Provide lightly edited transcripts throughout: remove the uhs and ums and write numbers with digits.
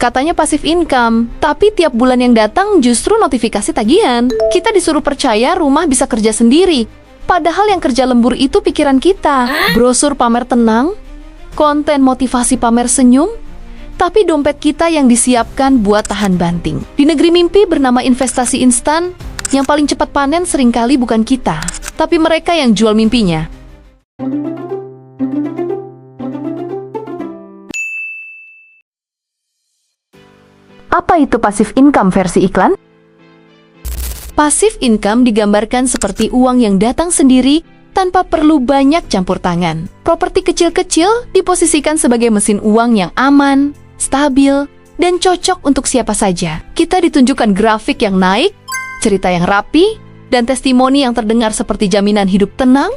Katanya passive income, tapi tiap bulan yang datang justru notifikasi tagihan. Kita disuruh percaya rumah bisa kerja sendiri, padahal yang kerja lembur itu pikiran kita. Brosur pamer tenang, konten motivasi pamer senyum, tapi dompet kita yang disiapkan buat tahan banting. Di negeri mimpi bernama investasi instan, yang paling cepat panen seringkali bukan kita, tapi mereka yang jual mimpinya. Apa itu passive income versi iklan? Passive income digambarkan seperti uang yang datang sendiri tanpa perlu banyak campur tangan. Properti kecil-kecil diposisikan sebagai mesin uang yang aman, stabil, dan cocok untuk siapa saja. Kita ditunjukkan grafik yang naik, cerita yang rapi, dan testimoni yang terdengar seperti jaminan hidup tenang.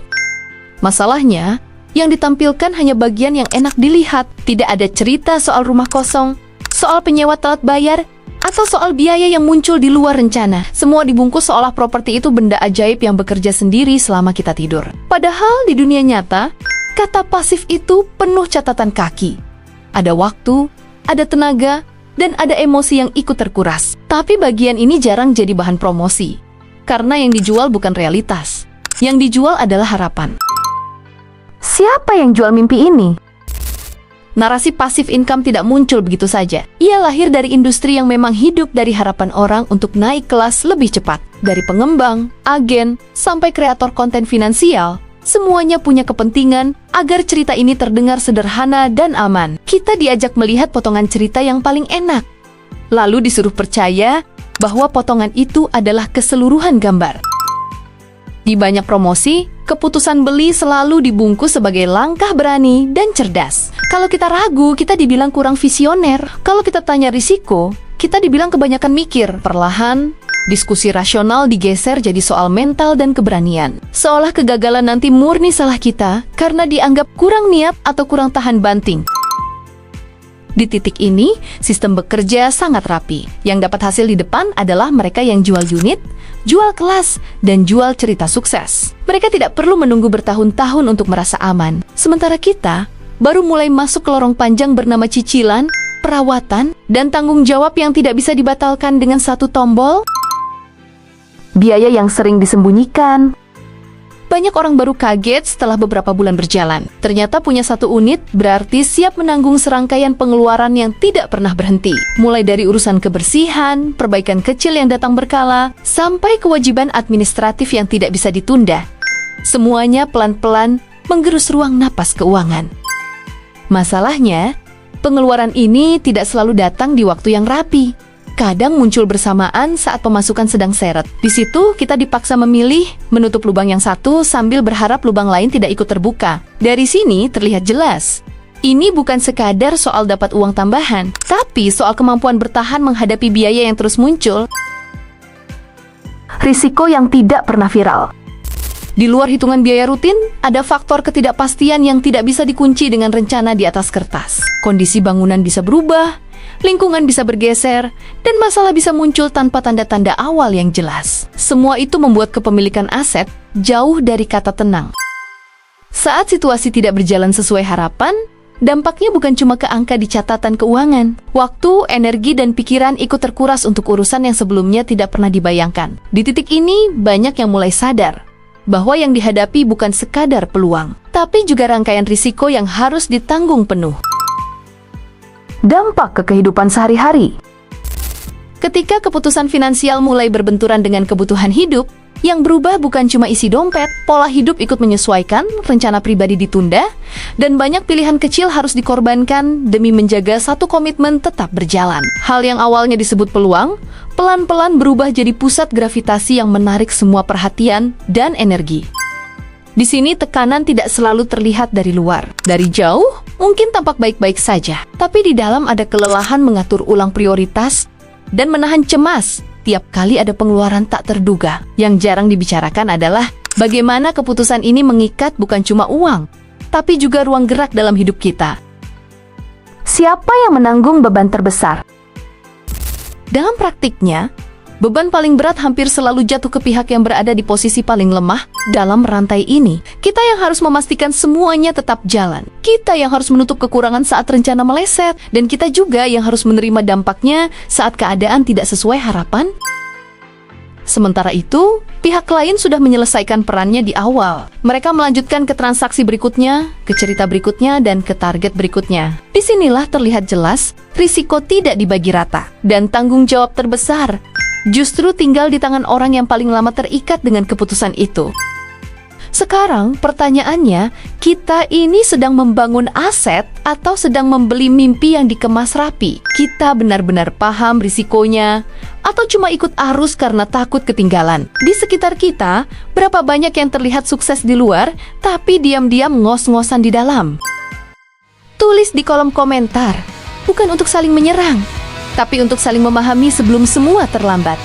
Masalahnya, yang ditampilkan hanya bagian yang enak dilihat. Tidak ada cerita soal rumah kosong, soal penyewa telat bayar, atau soal biaya yang muncul di luar rencana. Semua dibungkus seolah properti itu benda ajaib yang bekerja sendiri selama kita tidur. Padahal di dunia nyata, kata pasif itu penuh catatan kaki. Ada waktu, ada tenaga, dan ada emosi yang ikut terkuras. Tapi bagian ini jarang jadi bahan promosi, karena yang dijual bukan realitas. Yang dijual adalah harapan. Siapa yang jual mimpi ini? Narasi passive income tidak muncul begitu saja. Ia lahir dari industri yang memang hidup dari harapan orang untuk naik kelas lebih cepat. Dari pengembang, agen, sampai kreator konten finansial, semuanya punya kepentingan agar cerita ini terdengar sederhana dan aman. Kita diajak melihat potongan cerita yang paling enak, lalu disuruh percaya bahwa potongan itu adalah keseluruhan gambar. Di banyak promosi, keputusan beli selalu dibungkus sebagai langkah berani dan cerdas. Kalau kita ragu, kita dibilang kurang visioner. Kalau kita tanya risiko, kita dibilang kebanyakan mikir. Perlahan, diskusi rasional digeser jadi soal mental dan keberanian. Seolah kegagalan nanti murni salah kita karena dianggap kurang niat atau kurang tahan banting. Di titik ini, sistem bekerja sangat rapi. Yang dapat hasil di depan adalah mereka yang jual unit, jual kelas, dan jual cerita sukses. Mereka tidak perlu menunggu bertahun-tahun untuk merasa aman. Sementara kita baru mulai masuk ke lorong panjang bernama cicilan, perawatan, dan tanggung jawab yang tidak bisa dibatalkan dengan satu tombol. Biaya yang sering disembunyikan. Banyak orang baru kaget setelah beberapa bulan berjalan. Ternyata punya satu unit berarti siap menanggung serangkaian pengeluaran yang tidak pernah berhenti. Mulai dari urusan kebersihan, perbaikan kecil yang datang berkala, sampai kewajiban administratif yang tidak bisa ditunda. Semuanya pelan-pelan menggerus ruang napas keuangan. Masalahnya, pengeluaran ini tidak selalu datang di waktu yang rapi. Kadang muncul bersamaan saat pemasukan sedang seret. Di situ kita dipaksa memilih, menutup lubang yang satu sambil berharap lubang lain tidak ikut terbuka. Dari sini terlihat jelas, ini bukan sekadar soal dapat uang tambahan, tapi soal kemampuan bertahan menghadapi biaya yang terus muncul. Risiko yang tidak pernah viral. Di luar hitungan biaya rutin, ada faktor ketidakpastian yang tidak bisa dikunci dengan rencana di atas kertas. Kondisi bangunan bisa berubah, lingkungan bisa bergeser, dan masalah bisa muncul tanpa tanda-tanda awal yang jelas. Semua itu membuat kepemilikan aset jauh dari kata tenang. Saat situasi tidak berjalan sesuai harapan, dampaknya bukan cuma ke angka di catatan keuangan. Waktu, energi, dan pikiran ikut terkuras untuk urusan yang sebelumnya tidak pernah dibayangkan. Di titik ini, banyak yang mulai sadar bahwa yang dihadapi bukan sekadar peluang, tapi juga rangkaian risiko yang harus ditanggung penuh. Dampak ke kehidupan sehari-hari. Ketika keputusan finansial mulai berbenturan dengan kebutuhan hidup, yang berubah bukan cuma isi dompet, pola hidup ikut menyesuaikan, rencana pribadi ditunda, dan banyak pilihan kecil harus dikorbankan demi menjaga satu komitmen tetap berjalan. Hal yang awalnya disebut peluang, pelan-pelan berubah jadi pusat gravitasi yang menarik semua perhatian dan energi. Di sini tekanan tidak selalu terlihat dari luar. Dari jauh, mungkin tampak baik-baik saja. Tapi di dalam ada kelelahan mengatur ulang prioritas dan menahan cemas tiap kali ada pengeluaran tak terduga. Yang jarang dibicarakan adalah bagaimana keputusan ini mengikat bukan cuma uang, tapi juga ruang gerak dalam hidup kita. Siapa yang menanggung beban terbesar? Dalam praktiknya, Beban paling berat hampir selalu jatuh ke pihak yang berada di posisi paling lemah dalam rantai ini. Kita yang harus memastikan semuanya tetap jalan. Kita yang harus menutup kekurangan saat rencana meleset. Dan kita juga yang harus menerima dampaknya saat keadaan tidak sesuai harapan. Sementara itu, pihak lain sudah menyelesaikan perannya di awal. Mereka melanjutkan ke transaksi berikutnya, ke cerita berikutnya, dan ke target berikutnya. Disinilah terlihat jelas, risiko tidak dibagi rata. Dan tanggung jawab terbesar justru tinggal di tangan orang yang paling lama terikat dengan keputusan itu. Sekarang pertanyaannya, kita ini sedang membangun aset atau sedang membeli mimpi yang dikemas rapi? Kita benar-benar paham risikonya atau cuma ikut arus karena takut ketinggalan? Di sekitar kita, berapa banyak yang terlihat sukses di luar tapi diam-diam ngos-ngosan di dalam? Tulis di kolom komentar, bukan untuk saling menyerang, tapi untuk saling memahami sebelum semua terlambat.